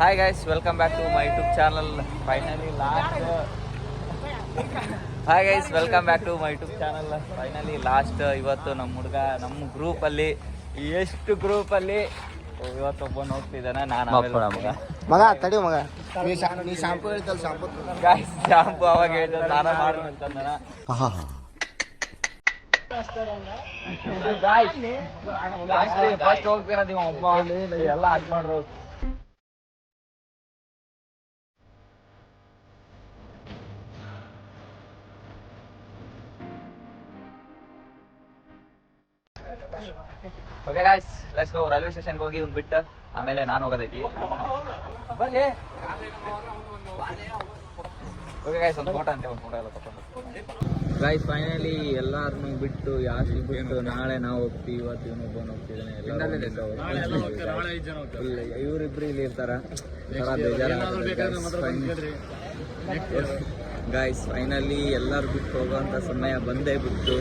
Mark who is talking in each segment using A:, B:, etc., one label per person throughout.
A: Hi guys, welcome back to my YouTube channel. Finally last Hi guys, welcome back to my YouTube channel. Finally last ಇವತ್ತು ನಮ್ಮ ಹುಡುಗ ನಮ್ಮ group ಅಲ್ಲಿ ಎಷ್ಟು group ಅಲ್ಲಿ ಇವತ್ತು ಒಬ್ಬನು ಹೋಗ್ತಿದ್ದಾನೆ. ನಾನು
B: ಮಗ ತಡಿ ಮಗ ನೀ ಶಾಂಪು ಹೇಳ್ತಲ್ಲ ಶಾಂಪು
A: ಗಾಯ್ಸ್ ಶಾಂಪು ಅವಾಗ ಹೇಳ್ತಾರೆ ಸ್ನಾನ ಮಾಡು ಅಂತಂದನ. ಫಸ್ಟ್ ಹೋಗ್ತೀರ ನೀವು ಒಬ್ಬ ಎಲ್ಲ ಹಾಕಿ ಮಾಡ್ರು. Okay guys let's go. Railway ಸ್ಟೇಷನ್ಗೆ ಹೋಗಿ ಒಂದು ಬಿಟ್ಟು ಆಮೇಲೆ ನಾನು ಹೋಗೋದೈತಿ. ಬನ್ನಿ. ಓಕೆ ಗಾಯ್ಸ್ ಒಂದು ಫೋಟೋ ಎಲ್ಲ ತಗೊಂಡು ಗಾಯ್ಸ್ ಫೈನಲಿ ಎಲ್ಲಾರನ್ನು ಬಿಟ್ಟು ಯಾಕೆ ಬಿಟ್ಟು ನಾಳೆ ನಾವು ಹೋಗ್ತೀವಿ. ಇವತ್ತು ಇವನೊಬ್ಬನು ಹೋಗ್ತಿದ್ದಾನೆ. ಇಲ್ಲ ಇವರಿಬ್ರು ಇಲ್ಲಿ ಇರ್ತಾರ. ಗಾಯ್ಸ್ ಫೈನಲಿ ಎಲ್ಲರೂ ಬಿಟ್ಟು ಹೋಗೋವಂಥ ಸಮಯ ಬಂದೇ ಬಿಟ್ಟು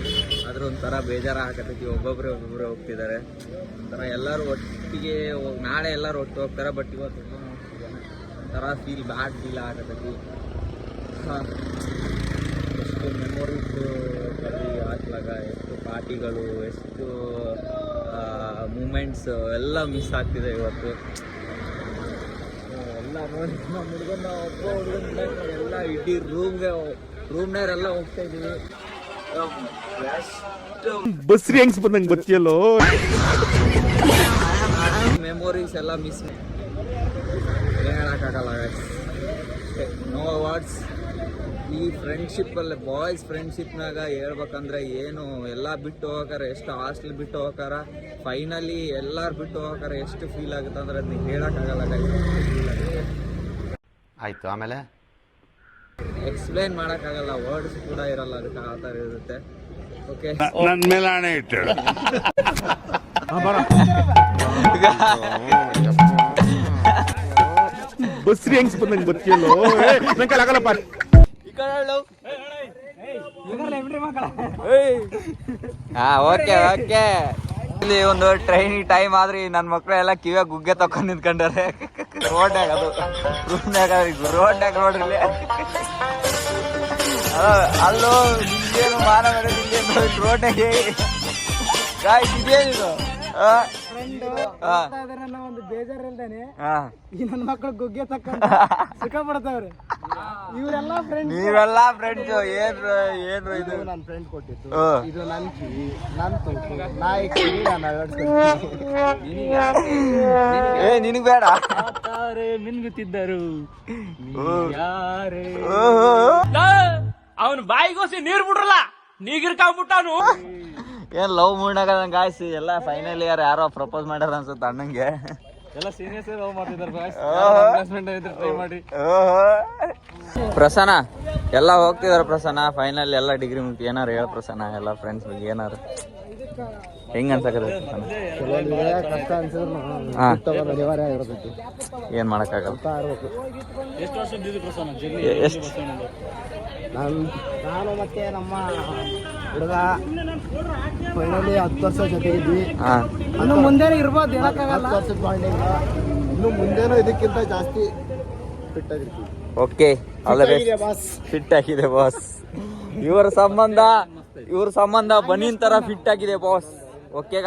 A: ಆದ್ರೆ ಒಂಥರ ಬೇಜಾರ ಹಾಕತೈತಿ. ಒಬ್ಬೊಬ್ಬರೇ ಹೋಗ್ತಿದ್ದಾರೆ. ಒಂಥರ ಎಲ್ಲರೂ ಒಟ್ಟಿಗೆ ನಾಳೆ ಎಲ್ಲರೂ ಒಟ್ಟು ಹೋಗ್ತಾರೆ. ಬಟ್ ಇವತ್ತು ಒಂಥರ ಬ್ಯಾಡ್ ಫೀಲ್ ಆಗತೈತಿ. ಎಷ್ಟು ಮೆಮೊರೀಸ್ ಹಾಕ್ಲಾಗ ಎಷ್ಟು ಪಾರ್ಟಿಗಳು ಎಷ್ಟು ಮೂಮೆಂಟ್ಸ್ ಎಲ್ಲ ಮಿಸ್ ಆಗ್ತಿದೆ ಇವತ್ತು. ಎಲ್ಲ ನೋಡಿ ನಮ್ಮ ಹುಡುಗನ ಒಬ್ಬ ಹುಡುಗನ ಎಲ್ಲ ಇಡೀ ರೂಮ್ನಾರೆಲ್ಲ ಹೋಗ್ತಾ ಇದೀವಿ.
C: ಬಸ್ರಿ ಹೆಂಗ್ಸ್ ಬಂದಂಗೆ ಬತ್ತಿಯಲ್ಲೋ.
A: ಮೆಮೊರೀಸ್ ಎಲ್ಲ ಮಿಸ್ ಏನು ಹೇಳೋಕ್ಕಾಗಲ್ಲ. No words. ಈ ಫ್ರೆಂಡ್ಶಿಪ್ಪಲ್ಲಿ ಬಾಯ್ಸ್ ಫ್ರೆಂಡ್ಶಿಪ್ನಾಗ ಹೇಳ್ಬೇಕಂದ್ರೆ ಏನು ಎಲ್ಲ ಬಿಟ್ಟು ಹೋಗಾರ, ಎಷ್ಟು ಹಾಸ್ಟೆಲ್ ಬಿಟ್ಟು ಹೋಗಾರ, ಫೈನಲಿ ಎಲ್ಲರೂ ಬಿಟ್ಟು ಹೋಗಾರ ಎಷ್ಟು ಫೀಲ್ ಆಗುತ್ತೆ ಅಂದ್ರೆ ಅದನ್ನ ಹೇಳೋಕ್ಕಾಗಲ್ಲ.
B: ಆಯ್ತು ಆಮೇಲೆ
A: ಎಕ್ಸ್ಪ್ಲೈನ್ ಮಾಡೋಕ್ಕಾಗಲ್ಲ. ವರ್ಡ್ಸ್ ಕೂಡ ಇರಲ್ಲ ಅದಕ್ಕೆ ಆ ಥರ ಇರುತ್ತೆ. ಓಕೆ
C: ನನ್ನ ಮೇಲೆ ಹಣೆ ಇಟ್ಟು ಬಸ್ರಿ ಹೆಂಗ್ಸ್ ಬಂದಂಗೆ ಬತ್ತಿಯಲ್ಲೋ. ನಂಗೆ ಆಗಲ್ಲಪ್ಪ.
A: Okay okay. ಇಲ್ಲಿ ಒಂದು ಟ್ರೈನಿಗೆ ಟೈಮ್ ಆದ್ರಿ ನನ್ನ ಮಕ್ಳು ಎಲ್ಲ ಕಿವ್ಯಾಗ ಗುಗ್ಗೆ ತಕೊಂಡ್ ನಿಂತ್ಕೊಂಡಾರೆ ರೋಡ್ನಾಗ. ಅದು ರೋಡ್ನಾಗ ನೋಡ್ರಿ ಅಲ್ಲೋ ನಿಂಗೇನು ಮಾನ ಮೇಲೆ ನಿಂಗೇನು ರೋಡ್ನಾಗ ಗಾಯ್ಸ್ ಇದೇನಿದು
D: ಒಂದು ಬೇಜಾರಿಲ್ದಾನೆ ಈ ನನ್ನ ಮಕ್ಕಳು ಗುಗ್ಗೆ ತಕ್ಕ ಸುಖ ಪಡ್ತಾವ್ರೆ. ಇವರೆಲ್ಲ ಫ್ರೆಂಡ್ಸ್,
A: ನೀವೆಲ್ಲ ಫ್ರೆಂಡ್ಸ್. ಏನ್ರು ಇದು
B: ನನ್ನ ಫ್ರೆಂಡ್ ಕೊಟ್ಟಿದ್ದು, ಇದು ನನ್ನ ಕಿವಿ, ನನ್ನ ತೂಕು, ನಾಯಿ ಕಿವಿ ನಾನು
A: ನಿನಗ್ ಬೇಡ
D: ಮಿನ್ಗುತ್ತಿದ್ದರು
E: ಅವನ್ ಬಾಯಿಗೋಸಿ ನೀರ್ ಬಿಡ್ರಲ್ಲ ನೀಗಿರ್ಕಾಗ್ಬಿಟ್ಟಾನು.
A: ಏನ್ ಲವ್ ಮೂಡ್ನಾಗ ಗಾಯ್ಸ್ ಎಲ್ಲ ಫೈನಲ್ ಇಯರ್ ಯಾರೋ ಪ್ರಪೋಸ್ ಮಾಡ್ಯಾರ ಅನ್ಸುತ್ತೆ ಅಣ್ಣಂಗೆ.
D: ಎಲ್ಲ ಸೀನಿಯರ್ಸ್ ಲವ್ ಮಾಡ್ತಿದ್ದಾರೆ.
A: ಪ್ರಸನ್ನ ಎಲ್ಲ ಹೋಗ್ತಿದಾರ. ಪ್ರಸನ್ನ ಫೈನಲ್ ಎಲ್ಲ ಡಿಗ್ರಿ ಮುಗ್ತಿ. ಏನಾರು ಹೇಳ ಪ್ರಸನ್ನ ಎಲ್ಲ ಫ್ರೆಂಡ್ಸ್ ಬಗ್ಗೆ ಏನಾರು ಹೆಂಗ್ ಅನ್ಸಕತ್ತ?
B: ಕಷ್ಟ ಅನ್ಸಿದ್ರು ಅನಿವಾರ್ಯ ಆಗಿರ್ತೈತಿ.
A: ಏನ್ ಮಾಡಕ್ಕಾಗಲ್ಲ.
D: ಎಷ್ಟು ವರ್ಷ
A: ಎಷ್ಟು
B: ನಾನು ಮತ್ತೆ ನಮ್ಮ ಹುಡುಗ ಫೈನಲಿ 10 ವರ್ಷ ಜೊತೆಗಿದ್ವಿ.
D: ಇನ್ನು ಮುಂದೇನು ಇರ್ಬೋದು, ಹೇಳಕ್ಕಾಗಲ್ಲ.
B: 10 ವರ್ಷದ ಬಾಂಡಿಂಗ್ ಇನ್ನು ಮುಂದೇನೂ ಇದಕ್ಕಿಂತ ಜಾಸ್ತಿ ಫಿಟ್ ಆಗಿರ್ತೀವಿ.
A: Okay all the best. Fit ಆಗಿದೆ ಬಾಸ್. ಇವ್ರ ಸಂಬಂಧ ಬನ್ನಿನ ತರ ಫಿಟ್ ಆಗಿದೆ ಬಾಸ್. ಓಕೆ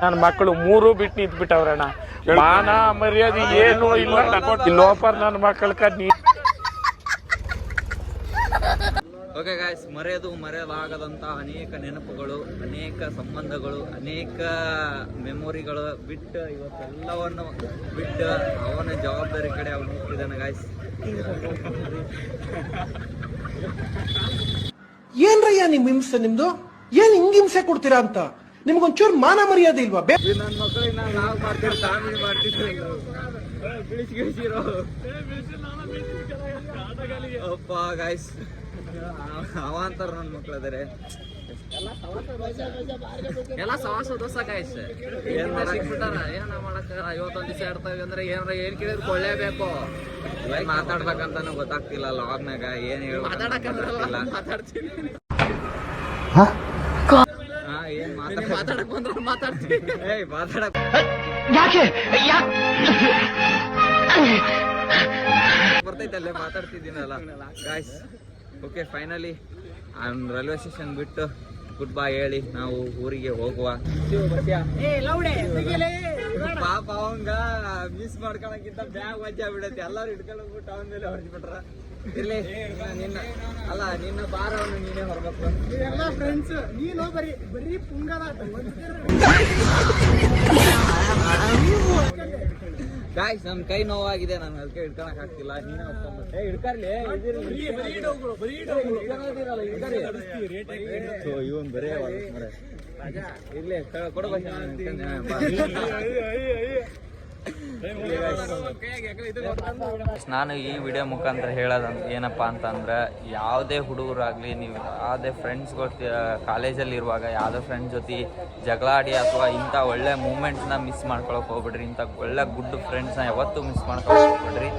E: ನನ್ನ ಮಕ್ಕಳು 3 ಬಿಟ್ಟು ನಿಂತ್ಬಿಟ್ಟವ್ರಣ್ಣ. ಮಾನ ಮರ್ಯಾದೆ ಏನು ಇಲ್ಲ. ಲೋಪರ್ ನನ್ನ ಮಕ್ಕಳ
A: ಓಕೆ ಗಾಯ್ಸ್, ಮರೆಯಲಾಗದಂಥ ಅನೇಕ ನೆನಪುಗಳು, ಅನೇಕ ಸಂಬಂಧಗಳು, ಅನೇಕ ಮೆಮೊರಿಗಳು ಬಿಟ್ಟು ಇವತ್ತೆಲ್ಲವನ್ನು ಬಿಟ್ಟು ಅವನ ಜವಾಬ್ದಾರಿ ಕಡೆ ಅವನು ಹೋಗ್ತಿದ್ದಾನೆ ಗಾಯ್ಸ್.
F: ಏನ್ರಯ್ಯ ನಿಮ್ ಹಿಂಸೆ? ನಿಮ್ದು ಏನ್ ಹಿಂಗ್ ಹಿಂಸೆ ಕೊಡ್ತೀರಾ ಅಂತ ನಿಮ್ಗೊಂಚೂರು ಮಾನ ಮರ್ಯಾದೆ ಇಲ್ವಾ?
A: ನನ್ನ ಮಕ್ಕಳಿಗೆ ನಾನು ಲಾಗ್ ಮಾಡ್ತೀನಿ, ಕಾಮಿಡಿ ಮಾಡ್ತಿದ್ದೆ. ಬಿಳಿಸಿರೋ ಅಪ್ಪ ಗಾಯ್ಸ್, ಅವಾಂತರ ನನ್ನ ಮಕ್ಳು ಅದಾರೆ. ಎಲ್ಲ ಸವಾಸ ದೋಸ ಗಾಯ್ಸ್. ಏನ್ ಸಿಕ್ಬಿಟ್ಟಾರ, ಏನ ಮಾಡಕ್ಕ 51 ದಿವಸ ಇರ್ತಾವೆ ಅಂದ್ರೆ ಏನ್ ಕೇಳಿದ್ರು ಕೊಳ್ಳೇಬೇಕು. ಏನ್ ಮಾತಾಡ್ಬೇಕಂತಾನು ಗೊತ್ತಾಗ್ತಿಲ್ಲ ಲಾಗ್ನಾಗ. ಏನ್ ಹೇಳ್ಬೇಕು ಮಾತಾಡ್ತೀನಿ. ಏನ್ ಮಾತಾಡಕ್ ಬಂದ್ರೆ ಮಾತಾಡ್ತೀನಿ. ಏಯ್ ಮಾತಾಡಕ್ ಬರ್ತೈತಲ್ಲೇ ಮಾತಾಡ್ತಿದ್ದೀನಲ್ಲ guys. Okay finally railway station ಬಿಟ್ಟು ಗುಡ್ ಬಾಯ್ ಹೇಳಿ ನಾವು ಊರಿಗೆ ಹೋಗುವ. ಪಾಪ ಅವಂಗ ಮಿಸ್ ಮಾಡ್ಕೊಳಕ್ಕಿಂತ ಬ್ಯಾಗ್ ವಜ್ಜಾ ಬಿಡತ್ತೆ. ಎಲ್ಲರೂ ಹಿಡ್ಕೊಂಡು ಹೋಗ್ಬಿಟ್ಟು ಅವನ ಮೇಲೆ ಹೊಡೆದ್ಬಿಟ್ರ. ಇಲ್ಲಿ ನಿನ್ನ ಬಾರವನ್ನು ನೀನೇ ಹೊರಬೇಕು.
D: ಎಲ್ಲ ಫ್ರೆಂಡ್ಸ್ ನೀನು ಬರೀ ಪುಂಗದ
A: ಗಾಯ್ಸ್ ನನ್ ಕೈ ನೋವಾಗಿದೆ, ನಾನು ಅದಕ್ಕೆ ಹಿಡ್ಕೊಳಕ್ ಆಗ್ತಿಲ್ಲ. ನೀನೇ ಇವನ್ ಬರೇ ಇರ್ಲಿ ಕೊಡ. ನಾನು ಈ ವಿಡಿಯೋ ಮುಖಾಂತರ ಹೇಳೋದು ಏನಪ್ಪ ಅಂತಂದ್ರೆ, ಯಾವುದೇ ಹುಡುಗರಾಗಲಿ, ನೀವು ಯಾವುದೇ ಫ್ರೆಂಡ್ಸ್ಗಳು ಕಾಲೇಜಲ್ಲಿ ಇರುವಾಗ ಯಾವುದೇ ಫ್ರೆಂಡ್ಸ್ ಜೊತೆ ಜಗಳ ಆಡಿ ಅಥವಾ ಇಂಥ ಒಳ್ಳೆ ಮೂಮೆಂಟ್ಸ್ನ ಮಿಸ್ ಮಾಡ್ಕೊಳಕ್ಕೆ ಹೋಗ್ಬಿಡ್ರಿ. ಇಂಥ ಒಳ್ಳೆ ಗುಡ್ ಫ್ರೆಂಡ್ಸ್ನ ಯಾವತ್ತೂ ಮಿಸ್ ಮಾಡ್ಕೊಳಕ್ಕೆ ಹೋಗ್ಬಿಡ್ರಿ.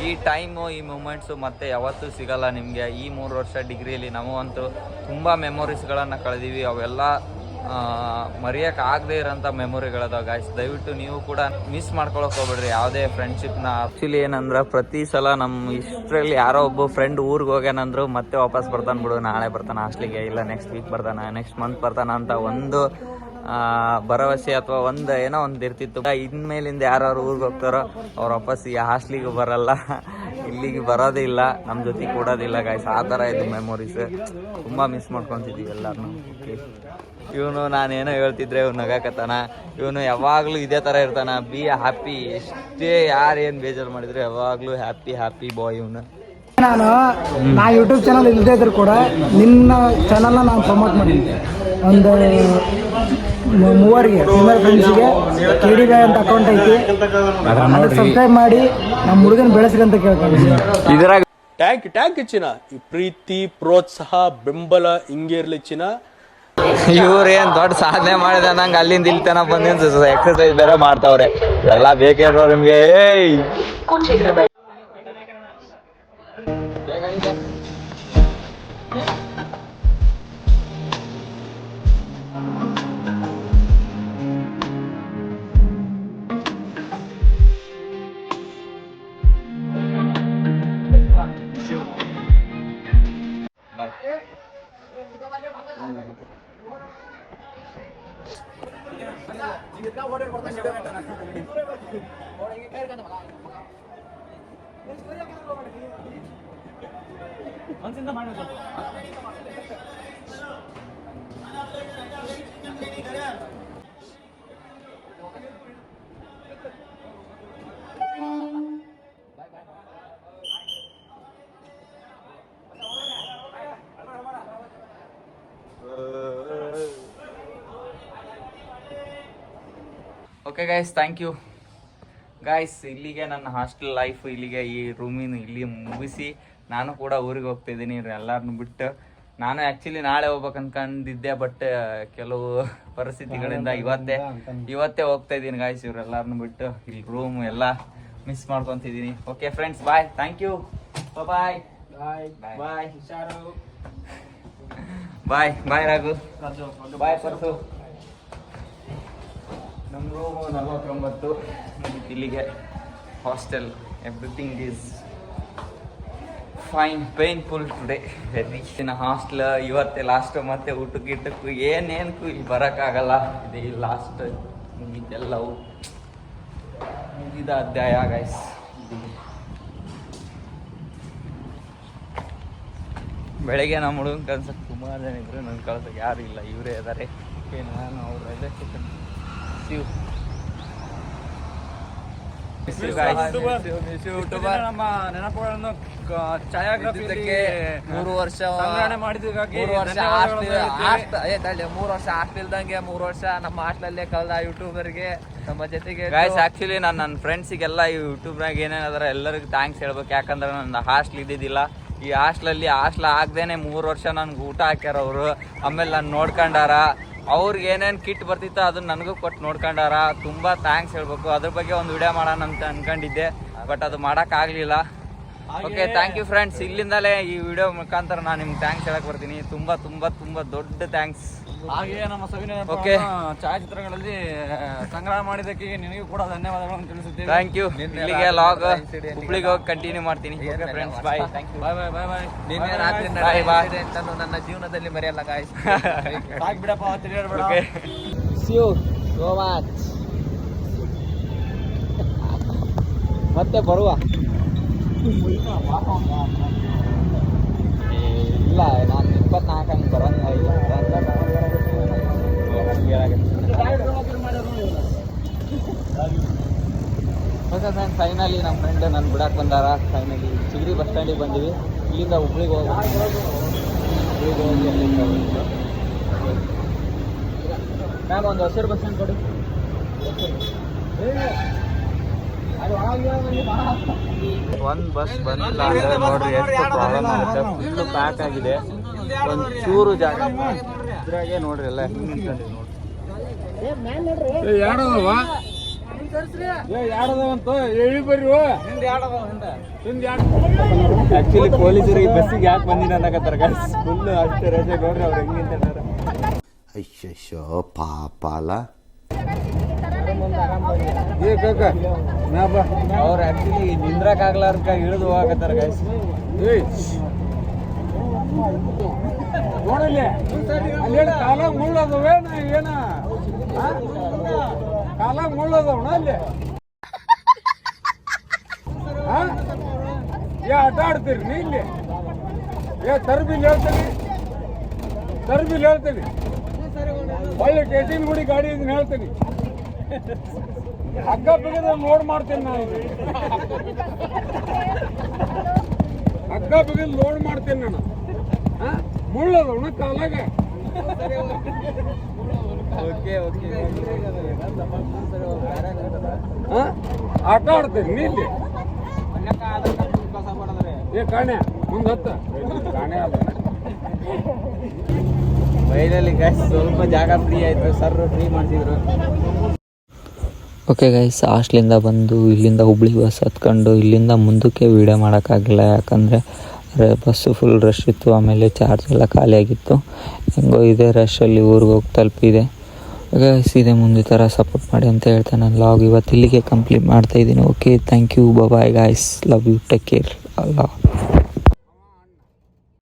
A: ಈ ಟೈಮು ಈ ಮೂಮೆಂಟ್ಸು ಮತ್ತೆ ಯಾವತ್ತೂ ಸಿಗಲ್ಲ ನಿಮಗೆ. ಈ 3 ವರ್ಷ ಡಿಗ್ರಿಯಲ್ಲಿ ನಾವಂತೂ ತುಂಬ ಮೆಮೊರೀಸ್ಗಳನ್ನು ಕಳೆದೀವಿ. ಅವೆಲ್ಲ ಮರೆಯೋಕೆ ಆಗದೆ ಇರೋಂಥ ಮೆಮೊರಿಗಳದಾವ ಗಾಯ್ಸ್. ದಯವಿಟ್ಟು ನೀವು ಕೂಡ ಮಿಸ್ ಮಾಡ್ಕೊಳಕ್ಕೆ ಹೋಗ್ಬೇಡ್ರಿ ಯಾವುದೇ ಫ್ರೆಂಡ್ಶಿಪ್ನ. ಆ್ಯಕ್ಚುಲಿ ಏನಂದ್ರೆ ಪ್ರತಿ ಸಲ ನಮ್ಮ ಇಷ್ಟರಲ್ಲಿ ಯಾರೋ ಒಬ್ಬ ಫ್ರೆಂಡ್ ಊರಿಗೆ ಹೋಗ್ಯಾನಂದ್ರು ಮತ್ತೆ ವಾಪಸ್ ಬರ್ತಾನೆ ಬಿಡು, ನಾಳೆ ಬರ್ತಾನೆ ಹಾಸ್ಟ್ಲಿಗೆ, ಇಲ್ಲ ನೆಕ್ಸ್ಟ್ ವೀಕ್ ಬರ್ತಾನೆ, ನೆಕ್ಸ್ಟ್ ಮಂತ್ ಬರ್ತಾನೆ ಅಂತ ಒಂದು ಭರವಸೆ ಅಥವಾ ಏನೋ ಒಂದು ಇರ್ತಿತ್ತು. ಇನ್ಮೇಲಿಂದ ಯಾರು ಊರಿಗೆ ಹೋಗ್ತಾರೋ ಅವ್ರು ವಾಪಸ್ ಈ ಹಾಸ್ಟ್ಲಿಗೆ ಬರಲ್ಲ, ಇಲ್ಲಿಗೆ ಬರೋದೇ ಇಲ್ಲ, ನಮ್ಮ ಜೊತೆ ಕೊಡೋದಿಲ್ಲ ಗಾಯ್ಸ್. ಆ ಥರ ಇದು ಮೆಮೊರೀಸ್. ತುಂಬ ಮಿಸ್ ಮಾಡ್ಕೊತಿದ್ದೀವಿ ಎಲ್ಲರನ್ನೂ. ಓಕೆ, ಇವನು ನಾನೇನೋ ಹೇಳ್ತಿದ್ರೆ ಇವ್ನು ನಗಾಕತ್ತಾನ. ಇವನು ಯಾವಾಗಲೂ ಇದೇ ಥರ ಇರ್ತಾನ. Be happy. ಎಷ್ಟೇ ಯಾರೇನು ಬೇಜಾರು ಮಾಡಿದ್ರು ಯಾವಾಗಲೂ ಹ್ಯಾಪಿ ಬಾಯ್ ಇವನು.
D: ನಾ ಯೂಟ್ಯೂಬ್ ಚಾನಲ್ ಇಲ್ಲದೇ ಇದ್ರು ಕೂಡ ನಿನ್ನ ಚಾನಲ್ನ ನಾನು ಪ್ರಮೋಟ್ ಮಾಡಿದ್ದೆ. ಒಂದು 3 ಫೀಮೇಲ್ ಫ್ರೆಂಡ್ಸಿಗೆ KD ಬಾಯ್ ಅಂತ ಅಕೌಂಟ್ ಐತಿ, ಅದಕ್ಕೆ ಸಬ್ಸ್ಕ್ರೈಬ್ ಮಾಡಿ ನಮ್ಮ ಹುಡುಗನ ಬೆಳೆಸ್ರಿ ಅಂತ ಕೇಳ್ಕೊಂಡು
A: ಇದ್ರಾಗ
F: ಟ್ಯಾಂಕ್ ಚಿನ್ನ. ಈ ಪ್ರೀತಿ ಪ್ರೋತ್ಸಾಹ ಬೆಂಬಲ ಹಿಂಗೆ ಇರ್ಲಿ ಚಿನ್ನ.
A: ಇವ್ರೇನ್ ದೊಡ್ಡ ಸಾಧನೆ ಮಾಡಿದ ನಂಗೆ ಅಲ್ಲಿಂದ ಇಲ್ಲಿ ತನಕ ಬಂದಿದ್ದು ಎಕ್ಸರ್ಸೈಸ್ ಬೇರೆ ಮಾಡ್ತಾವ್ರೆ. ಎಲ್ಲ ಬೇಕೇ ಇರೋ ನಿಮ್ಗೆ. Okay guys, thank you guys. ಇಲ್ಲಿಗೆ ನನ್ನ ಹಾಸ್ಟೆಲ್ ಲೈಫ್, ಇಲ್ಲಿಗೆ ಈ ರೂಮಿನ ಇಲ್ಲಿ ಮುಗಿಸಿ ನಾನು ಕೂಡ ಊರಿಗೆ ಹೋಗ್ತಾಯಿದ್ದೀನಿ ಎಲ್ಲರನ್ನೂ ಬಿಟ್ಟು. ನಾನು ಆ್ಯಕ್ಚುಲಿ ನಾಳೆ ಹೋಗ್ಬೇಕು ಅನ್ಕೊಂಡಿದ್ದೆ, ಬಟ್ ಕೆಲವು ಪರಿಸ್ಥಿತಿಗಳಿಂದ ಇವತ್ತೇ ಹೋಗ್ತಾ ಇದ್ದೀನಿ ಗಾಯ್ಸ್. ಇವರೆಲ್ಲರನ್ನೂ ಬಿಟ್ಟು ಇಲ್ಲಿ ರೂಮ್ ಎಲ್ಲ ಮಿಸ್ ಮಾಡ್ಕೊತಿದ್ದೀನಿ. Okay friends, bye, thank you, bye bye bye bye bye Raghu, bye Parsu. ನಮ್ಮ ರೂಮು 49. ಇಲ್ಲಿಗೆ hostel. Everything is fine. Painful today very. Hostel ಇವತ್ತೇ ಲಾಸ್ಟ್. ಮತ್ತೆ ಊಟಕ್ಕೂ ಏನೇನಕ್ಕೂ ಇಲ್ಲಿ ಬರೋಕ್ಕಾಗಲ್ಲ. ಇದೆ ಲಾಸ್ಟ್. ಮುಗಿದೆಲ್ಲವು ಮುಗಿದ ಅಧ್ಯಾಯ ಗೈಸ್. ಬೆಳಗ್ಗೆ ನಮ್ಮ ಹುಡುಗನ ಕಳ್ಸಕ್ಕೆ ಸುಮಾರು ಜನ ಇದ್ರು, ನನ್ನ ಕಳ್ಸಕ್ಕೆ ಯಾರು ಇಲ್ಲ, ಇವರೇ ಇದ್ದಾರೆ. ಓಕೆ, ನಾನು ಅವ್ರು ರೈಲ್ವೆ ಸ್ಟೇಷನ್
B: ನಮ್ಮ ನೆನಪುಗಳನ್ನು ಛಾಯಾಗ್ರಫಿಗೆ 3 ವರ್ಷ ಮಾಡಿದ್ದಕ್ಕಾಗಿ 3 ವರ್ಷ ಹಾಸ್ಟೆಲ್ ಇಲ್ದಂಗೆ 3 ವರ್ಷ ನಮ್ಮ ಹಾಸ್ಟೆಲಲ್ಲೇ ಕಳೆದ ಯೂಟ್ಯೂಬರ್ಗೆ ನಮ್ಮ ಜೊತೆಗೆ
A: ಗೈಸ್. ಆ್ಯಕ್ಚುಲಿ ನಾನು ನನ್ನ ಫ್ರೆಂಡ್ಸಿಗೆಲ್ಲ ಈ ಯೂಟ್ಯೂಬ್ನಾಗ ಏನೇನಾದ್ರೆ ಎಲ್ಲರಿಗೂ ಥ್ಯಾಂಕ್ಸ್ ಹೇಳ್ಬೇಕು. ಯಾಕಂದ್ರೆ ನನ್ನ ಹಾಸ್ಟೆಲ್ ಇದ್ದಿದ್ದಿಲ್ಲ. ಈ ಹಾಸ್ಟೆಲ್ ಆಗದೇನೆ 3 ವರ್ಷ ನನಗೆ ಊಟ ಹಾಕ್ಯಾರ ಅವರು. ಆಮೇಲೆ ನಾನು ನೋಡ್ಕೊಂಡಾರ. ಅವ್ರಿಗೆ ಏನೇನು ಕಿಟ್ ಬರ್ತಿತ್ತು ಅದನ್ನ ನನಗೂ ಕೊಟ್ಟು ನೋಡ್ಕೊಂಡಾರ. ತುಂಬ ಥ್ಯಾಂಕ್ಸ್ ಹೇಳ್ಬೇಕು. ಅದ್ರ ಬಗ್ಗೆ ಒಂದು ವಿಡಿಯೋ ಮಾಡೋಣ ಅಂತ ಅನ್ಕೊಂಡಿದ್ದೆ, ಬಟ್ ಅದು ಮಾಡೋಕ್ಕಾಗಲಿಲ್ಲ. Okay thank you friends. ಇಲ್ಲಿಂದಲೇ ಈ ವಿಡಿಯೋ ಮುಖಾಂತರ ನಾನು ನಿಮ್ಗೆ ಥ್ಯಾಂಕ್ಸ್ ಹೇಳಕ್ ಬರ್ತೀನಿ. ತುಂಬ ತುಂಬ ತುಂಬ ದೊಡ್ಡ ಥ್ಯಾಂಕ್ಸ್.
B: ಹಾಗೆ ನಮ್ಮ ಸವಿನಯ
A: ಓಕೆ
B: ಛಾಯಾಚಿತ್ರಗಳಲ್ಲಿ ಸಂಗ್ರಹ ಮಾಡಿದ್ದಕ್ಕೆ ನಿನಗೂ ಕೂಡ ಧನ್ಯವಾದಗಳನ್ನು ತಿಳಿಸುತ್ತೇವೆ.
A: Thank you. ಇಲ್ಲಿಗೆ ಲಾಗ್ ಹುಬ್ಳಿಗೆ ಹೋಗಿ ಕಂಟಿನ್ಯೂ ಮಾಡ್ತೀನಿ. Okay friends, bye. Thank you.
B: Bye bye bye bye.
A: ನಿನ್ನೆ ರಾತ್ರಿ ನನ್ನ ಜೀವನದಲ್ಲಿ ಮರೆಯಲ್ಲ ಗಾಯ್ಸ್.
B: ಸಾಕು ಬಿಡಪ್ಪ, ತಿರುಗಾಡಬೇಡ.
A: Okay see you so much. ಮತ್ತೆ ಬರುವ ಇಲ್ಲ, ನಾನು 24 ಹಂಗೆ ಬರೋಂಗಿಲ್ಲ. ಓಕೆ ಫ್ರೆಂಡ್, ಫೈನಲಿ ನಮ್ಮ ಫ್ರೆಂಡ್ ನಾನು ಬಿಡಕ್ಕೆ ಬಂದಾರ. ಫೈನಲಿ ಚಿಗರಿ ಬಸ್ ಸ್ಟ್ಯಾಂಡಿಗೆ ಬಂದೀವಿ. ಇಲ್ಲಿಂದ ಹುಬ್ಳಿಗೆ ಹೋಗಿ ಮ್ಯಾಮ್ ಒಂದು ಹಸಿರು ಬಸ್ ಸ್ಟ್ಯಾಂಡ್ ಕೊಡಿ. ಒಂದು ಬಸ್ ಬಂದಿಲ್ಲ ಅಂದರೆ ನೋಡ್ರಿ ಎಷ್ಟು ಪ್ರಾಬ್ಲಮ್ ಆಗುತ್ತೆ. ಫುಲ್ಲು ಪ್ಯಾಕ್ ಆಗಿದೆ. ಒಂದು ಚೂರು ಜಾಗ ಇದ್ರಾಗೆ ನೋಡ್ರಿ ಎಲ್ಲ ಹೆಂಗೆ ನಿಂತ್ಕೊಂಡಿವಿ ನೋಡ್ರಿ. ಆಕ್ಚುಲಿ ಪೊಲೀಸರಿಗೆ ಬಸ್ಸಿಗೆ ಯಾಕೆ ಬಂದಿನ ಅನ್ನಕತ್ತಾರ ಗೈಸ್. ಫುಲ್ ಅಷ್ಟೇ ರಜೆ ನೋಡ್ರಿ ಅವ್ರು ಹೆಂಗೆ ನಿಂತಿದ್ದಾರೆ.
C: ಅಯ್ಯೋ ಪಾಪ ಅಲ್ಲ.
A: ಅವ್ರು ಆಕ್ಚುಲಿ ನಿಂದ್ರಕ್ಕಾಗ್ಲಾರ್ಕ ಇಳಿದು ಹೋಗತ್ತಾರ ಗೈಸ್.
E: ನೋಡಲಿ ಅಲ್ಲಿ ಕಾಲ ಮುಳ್ಳದವೇನ ಏನ ಕಾಲ ಮುಳ್ಳದವಣ ಅಲ್ಲಿ ಆಟ ಆಡ್ತೀರಿ ನೀ ಇಲ್ಲಿ. ತರಬಿಲ್ ಹೇಳ್ತೀನಿ ಒಳ್ಳೆ ಟೇಟಿನ ಗುಡಿ ಗಾಡಿ ಇದನ್ನ ಹೇಳ್ತೀನಿ. ಹಗ್ಗ ಬಿಗಿದ ಲೋಡ್ ಮಾಡ್ತೀನಿ ನಾನು. ಹಗ್ಗ ಬಿಗಿದ ಲೋಡ್ ಮಾಡ್ತೀನಿ ನಾನು. ಮುಳ್ಳದವಣ ಕಾಲಾಗ. ಆಟ ಆಡ್ತೀನಿ ನೀ ಇಲ್ಲಿ. ಕಾಣೆ ಮುಂದೆ ಹತ್ತ ಕಾಣೆ ಅದ.
A: ಫೈನಲಿ ಗೈಸ್ ಸ್ವಲ್ಪ ಜಾಗ ಫ್ರೀ ಆಯಿತು. ಸರ್ ಫ್ರೀ ಮಾಡಿಸಿದ್ರು.
G: ಓಕೆ ಗೈಸ್, ಹಾಸ್ಟ್ಲಿಂದ ಬಂದು ಇಲ್ಲಿಂದ ಹುಬ್ಳಿ ಬಸ್ ಹತ್ಕೊಂಡು ಇಲ್ಲಿಂದ ಮುಂದಕ್ಕೆ ವೀಡಿಯೋ ಮಾಡೋಕ್ಕಾಗಲ್ಲ. ಯಾಕಂದರೆ ಬಸ್ಸು ಫುಲ್ ರಶ್ ಇತ್ತು. ಆಮೇಲೆ ಚಾರ್ಜ್ ಎಲ್ಲ ಖಾಲಿಯಾಗಿತ್ತು. ಹೆಂಗೋ ಇದೇ ರಶಲ್ಲಿ ಊರಿಗೆ ಹೋಗಿ ತಲುಪಿದೆ. ಗೈಸ್ ಇದೇ ಮುಂದೆ ಥರ ಸಪೋರ್ಟ್ ಮಾಡಿ ಅಂತ ಹೇಳ್ತಾ ನಾನು ಲಾಗ್ ಇವತ್ತು ಇಲ್ಲಿಗೆ ಕಂಪ್ಲೀಟ್ ಮಾಡ್ತಾಯಿದ್ದೀನಿ. Okay thank you, bye guys, love you, take care, ಅಲ್ಲ.